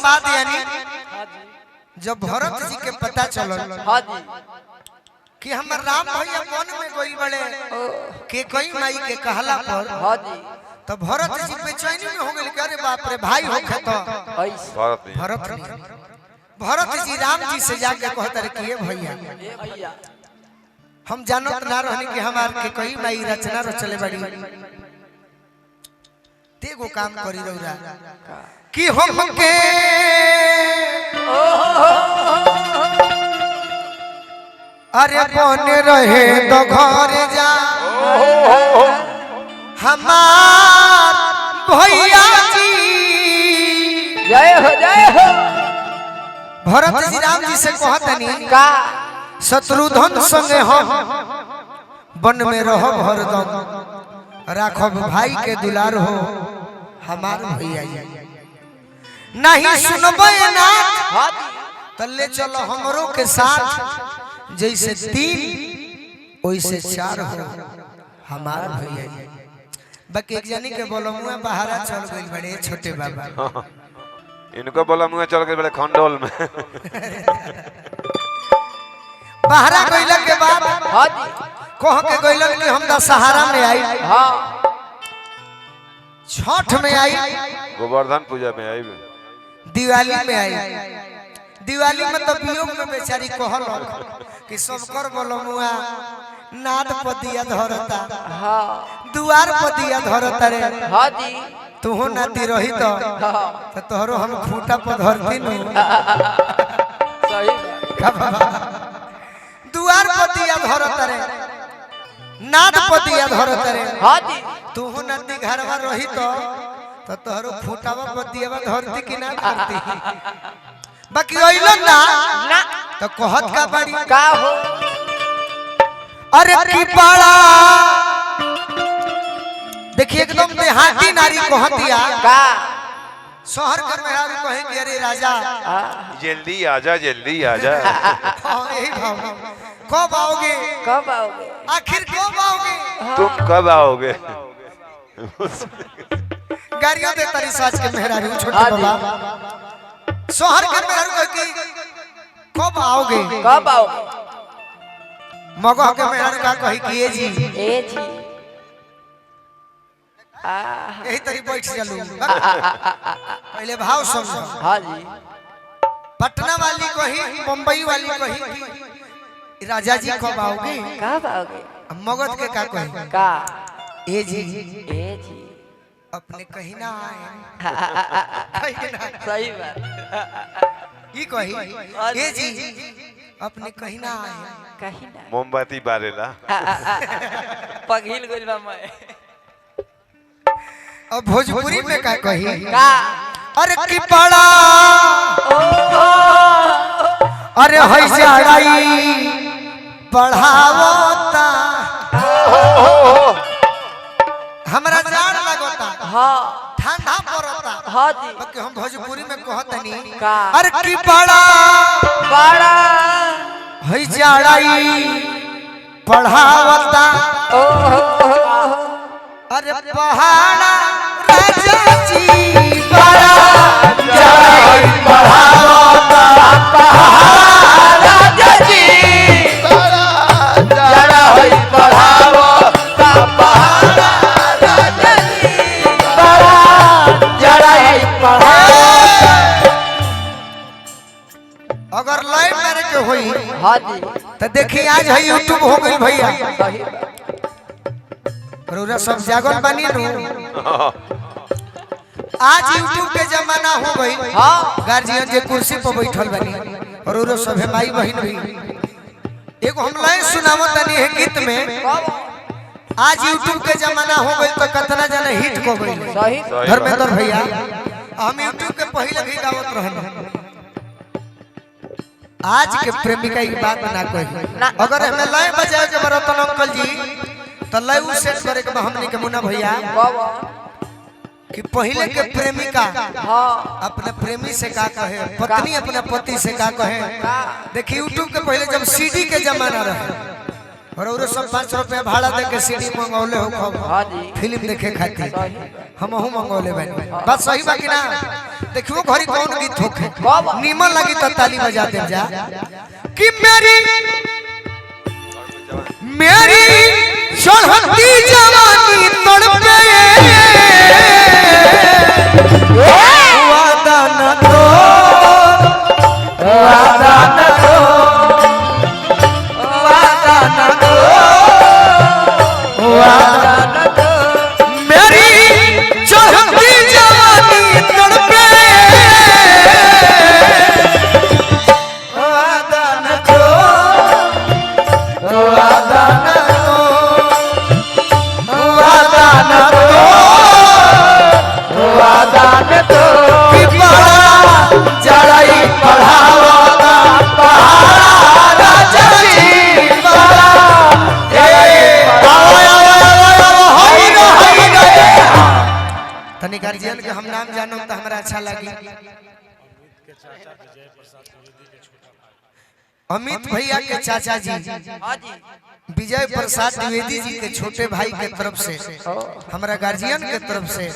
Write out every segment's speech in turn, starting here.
बाद यानी जब भरत जी के पता चलल हाँ जी कि हमर राम भैया वन में गइल बड़े के कई माई के कहला पर हाँ जी तो भरत जी बेचैनी में हो गइल कि अरे बाप रे भाई होखे तो भरत जी राम जी से जाके कहता रे कि भैया भैया हम जानत ना रहनी कि हमार के कई माई रचना रचले बड़ी तेगो काम करी रौरा कि हम के अरे बने रहे तो घर जा हमार भैया जी जय हो भरत जी राम जी से कहतनी का शत्रुघ्न संगे हम वन में रहो हरदम राखब भाई के दुलार हो हमार भैया नहीं सुनबे ना हाँ तल्ले चलो हमरो के साथ जैसे 3 वैसे 4 हो हमार भैया बाकी एक जनी के बोलो मुआ बाहर चल गइल बड़े छोटे बाबा इनको बोला मुआ चल गए बड़े खंडोल में बाहरा गइल के बाद हाँ कह के गइलन कि हम दशहरा में आई हाँ छठ में आई गोवर्धन पूजा में आई दिवाली में आई दिवाली में तो वियोग में बेचारी कहल कि सबकर बोलो मुआ नाद पदिया धरता हाँ दुआर पदिया धरता रे हाँ जी तू नाती रही तो तोहरो हम खूंटा पर धरती नु सही दुआर पदिया धरता रे नाद पदिया धरता रे हाँ जी तू नाती घरवा रही तो तोहरो खूंटावा पदिया धरती कि ना धरती बाकी ओइलो ना तो कहत का बड़ी का हो अरे की पाड़ा देखिए एकदम देहाती नारी कहतिया का शहर के मेहरारू कहे कि अरे राजा जल्दी आजा हाँ यही भाव कब आओगे कब आओगे आखिर कब आओगे तुम कब आओगे गाड़ियों दे तारी साज के मेहरारू छोटे बाबा शहर के मेहरारू कहे कि कब आओगे कब आओगे मगह के मेहरारू का कही कि ए जी यही तरी बैठ चलू पहले भाव समझो हाँ जी पटना वाली कही मुंबई वाली कही राजा जी कब आओगे कब आओगे मगध के का कही का ए जी अपने कहीं ना आए कहीं ना सही बात ई कही ए जी अपने कहीं ना आए कहीं ना मोमबत्ती बारेला पगहिल गइल बा मैं अब भोजपुरी में का कही का अरे की पड़ा अरे है जाड़ाई पढ़ावता हमरा जाड़ लगता हाँ ठंडा पड़ता हाँ जी बाकी हम भोजपुरी में कहतनी का अरे की पड़ा बड़ा है जाड़ाई पढ़ावता अरे पहाड़ा राजा जी बड़ा जाड़ाई पढ़ावता पहाड़ा राजा जी जड़ा होई पढ़ावता पहाड़ा राजा जी बड़ा जड़ा होई पढ़ावता अगर लाइव मेरे के होई हाँ जी तो देखिए आज है यूट्यूब हो गई भैया सही रौरा सब जागल बनी नु आज यूट्यूब के जमाना हो गई हाँ गार्जियन जे कुर्सी पर बैठल बनी और रौरा सब माई बहन भी एगो हम लाइन सुनावत तनी है गीत में आज यूट्यूब के जमाना हो गई तो कितना जना हिट को गई सही धर्मेंद्र भैया हम यूट्यूब के पहले भी गावत रहन आज के प्रेमिका की बात ना कही अगर हमें लय बजाए के बरतन अंकल जी तो लय उ सेट करे के हमनी के मुन्ना भैया कि पहले के प्रेमिका हाँ अपने प्रेमी से का कहे पत्नी अपने पति से का कहे देखिए यूट्यूब के पहले जब सीडी के जमाना रहे और सब 5 रुपया भाड़ा दे के सीडी मंगौले हो खब हां जी फिल्म देखे खातिर हमहू मंगौले बानी बात सही बा कि ना देखियो घरी कौन गीत होखे नीमन लगी तो ताली बजा दे जा कि मेरी चढ़ती जवानी तड़पे वादा न तो वादा न दो वादा न दो वादा न दो मेरी चढ़ती जवानी तड़पे वादा न दो वादा न दो वादा न दो वादा न दो कि बड़ा चढ़ाई पढ़ावा पहाड़ा चढ़ी बड़ा तनी गार्जियन के हम नाम जानम तो हमरा अच्छा लगी अमित भैया के चाचा जी विजय प्रसाद द्विवेदी जी के छोटे भाई के तरफ से हमारा गार्जियन के तरफ से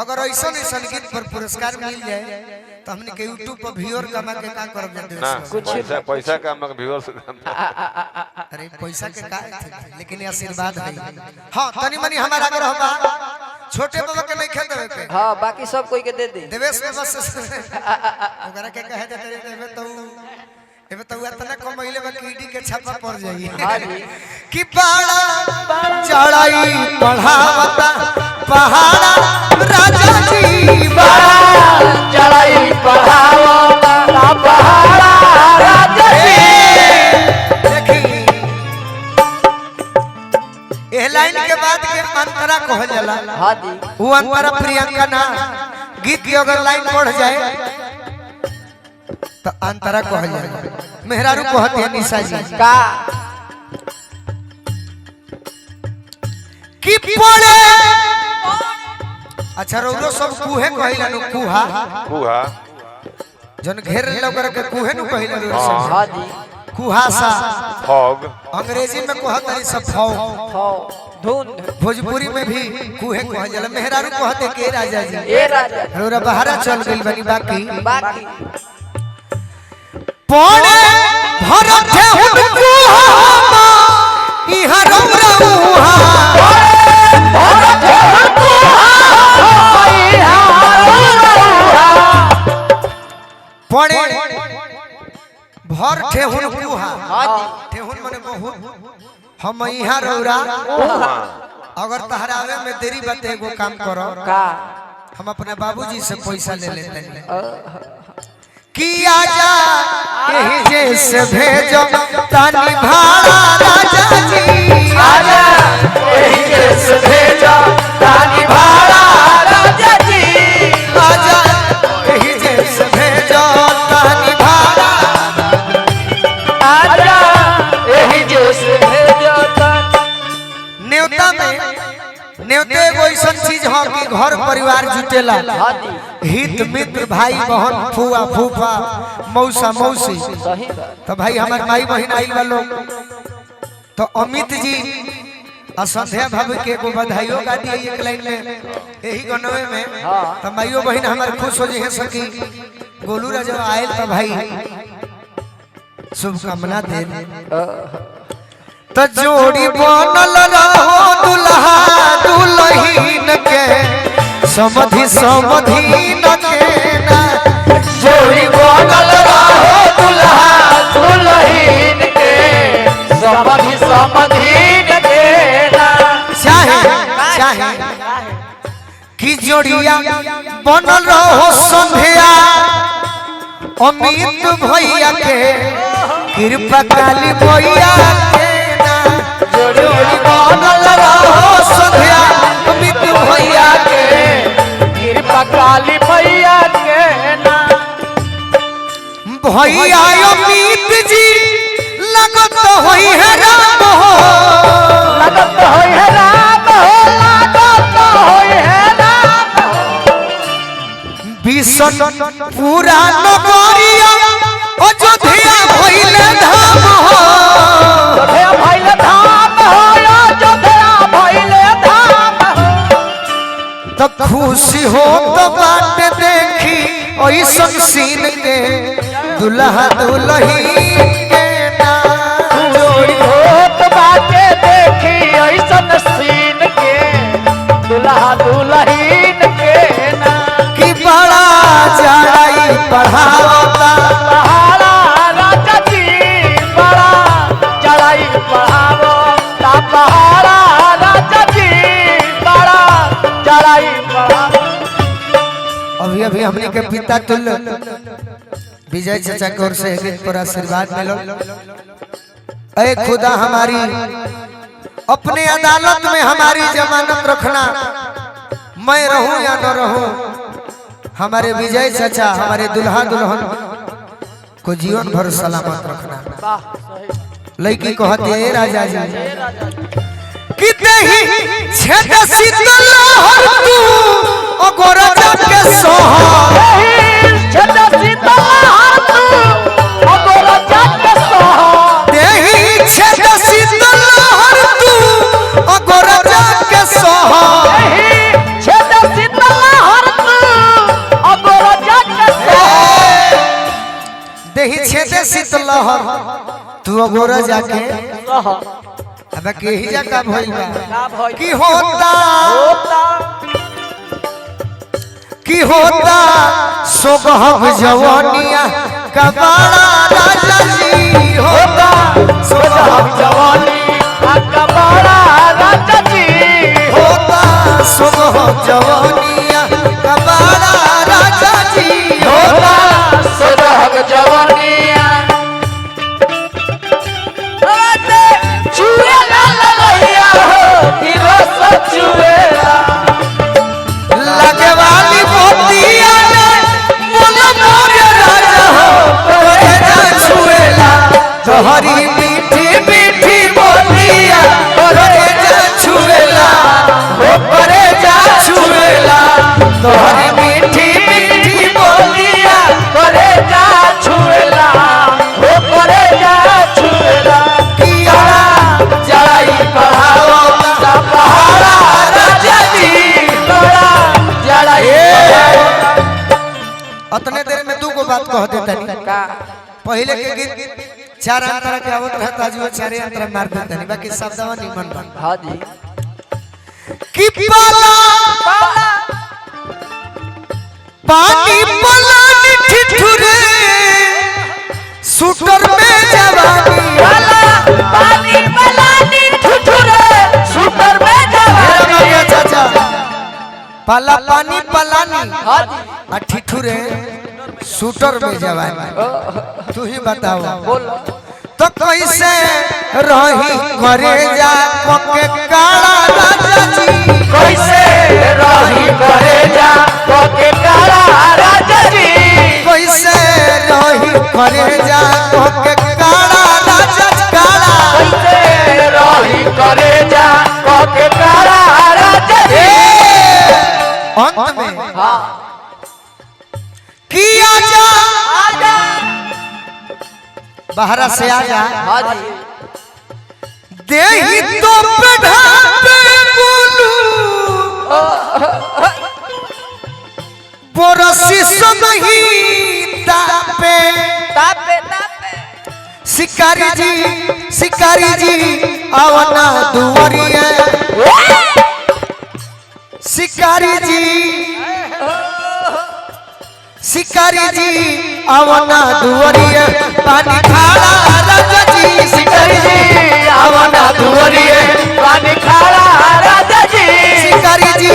अगर ऐसा संगीत पर पुरस्कार मिल जाए तो हमने के YouTube पर व्यूअर कमा के का करब ना जाते पैसा का हम व्यूअर्स अरे पैसा के का लेकिन आशीर्वाद है हां तनी मनी हमारा अगर होगा छोटे बाबा के नहीं खेत देवे के हां बाकी सब कोई के दे दे देवेश में बस ओकरा के कहे देते एबे तो इतना कमैले बा कीडी के छापा पड़ जाई हां जी कि बड़ा चढ़ाई पढ़ावता पहाड़ा राजा जी बड़ा चढ़ाई पढ़ावा पहाड़ा राजा जी देखी ए लाइन के बाद के अंतरा कहल जाला हां जी वो अंतरा प्रियंका ना गीत की अगर लाइन पढ़ जाए तो अंतरा कहल जाला मेहरारू कहती है निशा जी का कि पड़े अच्छा रोलो सब कुहे कहिला नु कुहा कुहा जन घेर लगर के कुहे नु कहिला नु हां जी कुहासा फॉग अंग्रेजी में कहत है सब फौ हां धुंध भोजपुरी में भी कुहे कहल जाला मेहरारू कहते के राजा जी ए राजा रोरा बहारा चल गइल बनी बाकी बाकी पड़े भरत है उनको इहा रौरा उहा भरत है उनको पड़े भर ठेहुन कुहा हां जी ठेहुन माने बहुत हम इहा रौरा अगर तहरावे में देरी बाते एगो काम करो का हम अपने बाबूजी से पैसा ले लेते हैं कि आजा यही जैसे भेजो तानी भाड़ा राजा जी आजा यही जैसे भेजा तानी भाड़ा राजा जी आजा यही जैसे भेजो तानी भाड़ा आजा यही जैसे भेजा न्योता में न्योते एगो ऐसा चीज हो कि घर परिवार जुटेला हां जी हित मित्र भाई बहन फुआ फूफा मौसा मौसी सही बात तो भाई हमारे माई बहन आइल बा लोग तो अमित जी और संध्या भाभी के एगो बधाइयों गा दिए एक लाइन में यही गनवे में तो माइयो बहन हमारे खुश हो जी सकी गोलू राजा आयल तो भाई शुभकामना दे तो जोड़ी बनल रहो दुल्हा दुल्हीन के समधि समधीन के ना जोड़ी बनल रहो दुल्हा दुल्हीन के समधि समधीन देना चाहे चाहे कि जोड़िया बनल रहो संध्या अमित भैया के कृपा काली भैया के ना जोड़ी बनल रहो संध्या अमित भैया के कृपा काली मैया के ना भैया अमित जी लगत होई है राम हो लागत होई है राम हो लागत होई है राम भीषण पूरा नगरिया अयोध्या भइले धाम हो अयोध्या भइले धाम तब खुशी हो तो बात देखी ऐसन सीन के दुल्हा दुल्ही के नाम जोड़ी होत बाटे देखी ऐसन सीन के दुल्हा दुल्हीन के ना कि बड़ा चढ़ाई पढ़ावता पहाड़ा राजा जी बड़ा चढ़ाई पढ़ावो ता पहाड़ा राजा जी बड़ा चढ़ाई पढ़ावो। अभी अभी हमने के पिता तुल्य विजय चाचा की ओर से एक पर आशीर्वाद मिलो। ऐ खुदा हमारी अपने अदालत में हमारी जमानत रखना, मैं रहूं या न रहूं, हमारे विजय चाचा हमारे दुल्हा दुल्हन को जीवन भर सलामत रखना। वाह सही लड़की को हते राजा जी कि देही छेद शीतल हर तू अगोर जग के सोहा छदा सीता हर तू अगोरा जग सोहा देही छेद शीतल हर तू अगोर जग के सोहा छदा सीता हर तू अगोरा जग सोहा देही छेद शीतल हर तू अगोर जाके सोहा अब के ही जगह भइल बा ना भई की होता होता की होता सोबह जवानिया कबाड़ा राजा जी होता सोबह जवानी अकबरा राजा जी होता सोबह जवानिया कबाड़ा राजा जी होता सुरग जवानिया अरे चुएला ललैया हो हिरो सचुएला लगे वाली मोतिया ने बोल मोरे राजा हो तोरे जा छुएला तोहरी मीठी मीठी बोलिया तोरे जा छुएला हो तोरे जा छुएला तोहरी मीठी मीठी बोलिया करे जा छुएला हो करे जा छुएला किया जड़ाई पढ़ाओ ता पहाड़ा राजा जी बड़ा जड़ाई अतने देर में दू को बात कह देता नहीं का पहले के गीत चार अंतरा के आवत रहता आज वो चारे अंतरा मार देता नहीं बाकी शब्दवा निमन बन हां जी कि पाला पानी पलानी ठिठुरे शूटर में जवानी वाला पानी मलानी ठुठुरे सुपर में मेरा जवानी मारिया चाचा पाला पानी पलानी हां जी आ ठिठुरे शूटर में जवानी तू ही बताओ बोलो तो कैसे रही घरे जा के काला राजा जी कैसे रही करे जा के काला राजा जी कैसे रही घरे जा के काला राजा जी काला कैसे रही करे जा के काला राजा जी अंत में हां किया जा आजा बाहर से आ जा हां जी देही तो बढ़ाते बोलू बोरसी सही तापे तापे शिकारी जी आवना दुवरिया शिकारी जी आवना दुवरिया पानी खाड़ा राजा जी शिकारी जी आवना दुवरिया पानी खाड़ा राजा जी शिकारी जी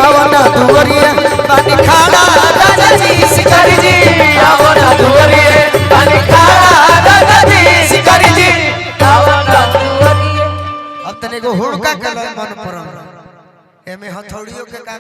आवना दुवरिया पानी खाड़ा राजा जी शिकारी जी आवना दुवरिया पानी खाड़ा राजा जी शिकारी जी आवना दुवरिया अब तने को हुड़का के मन परम एमे हथौड़ियों के काम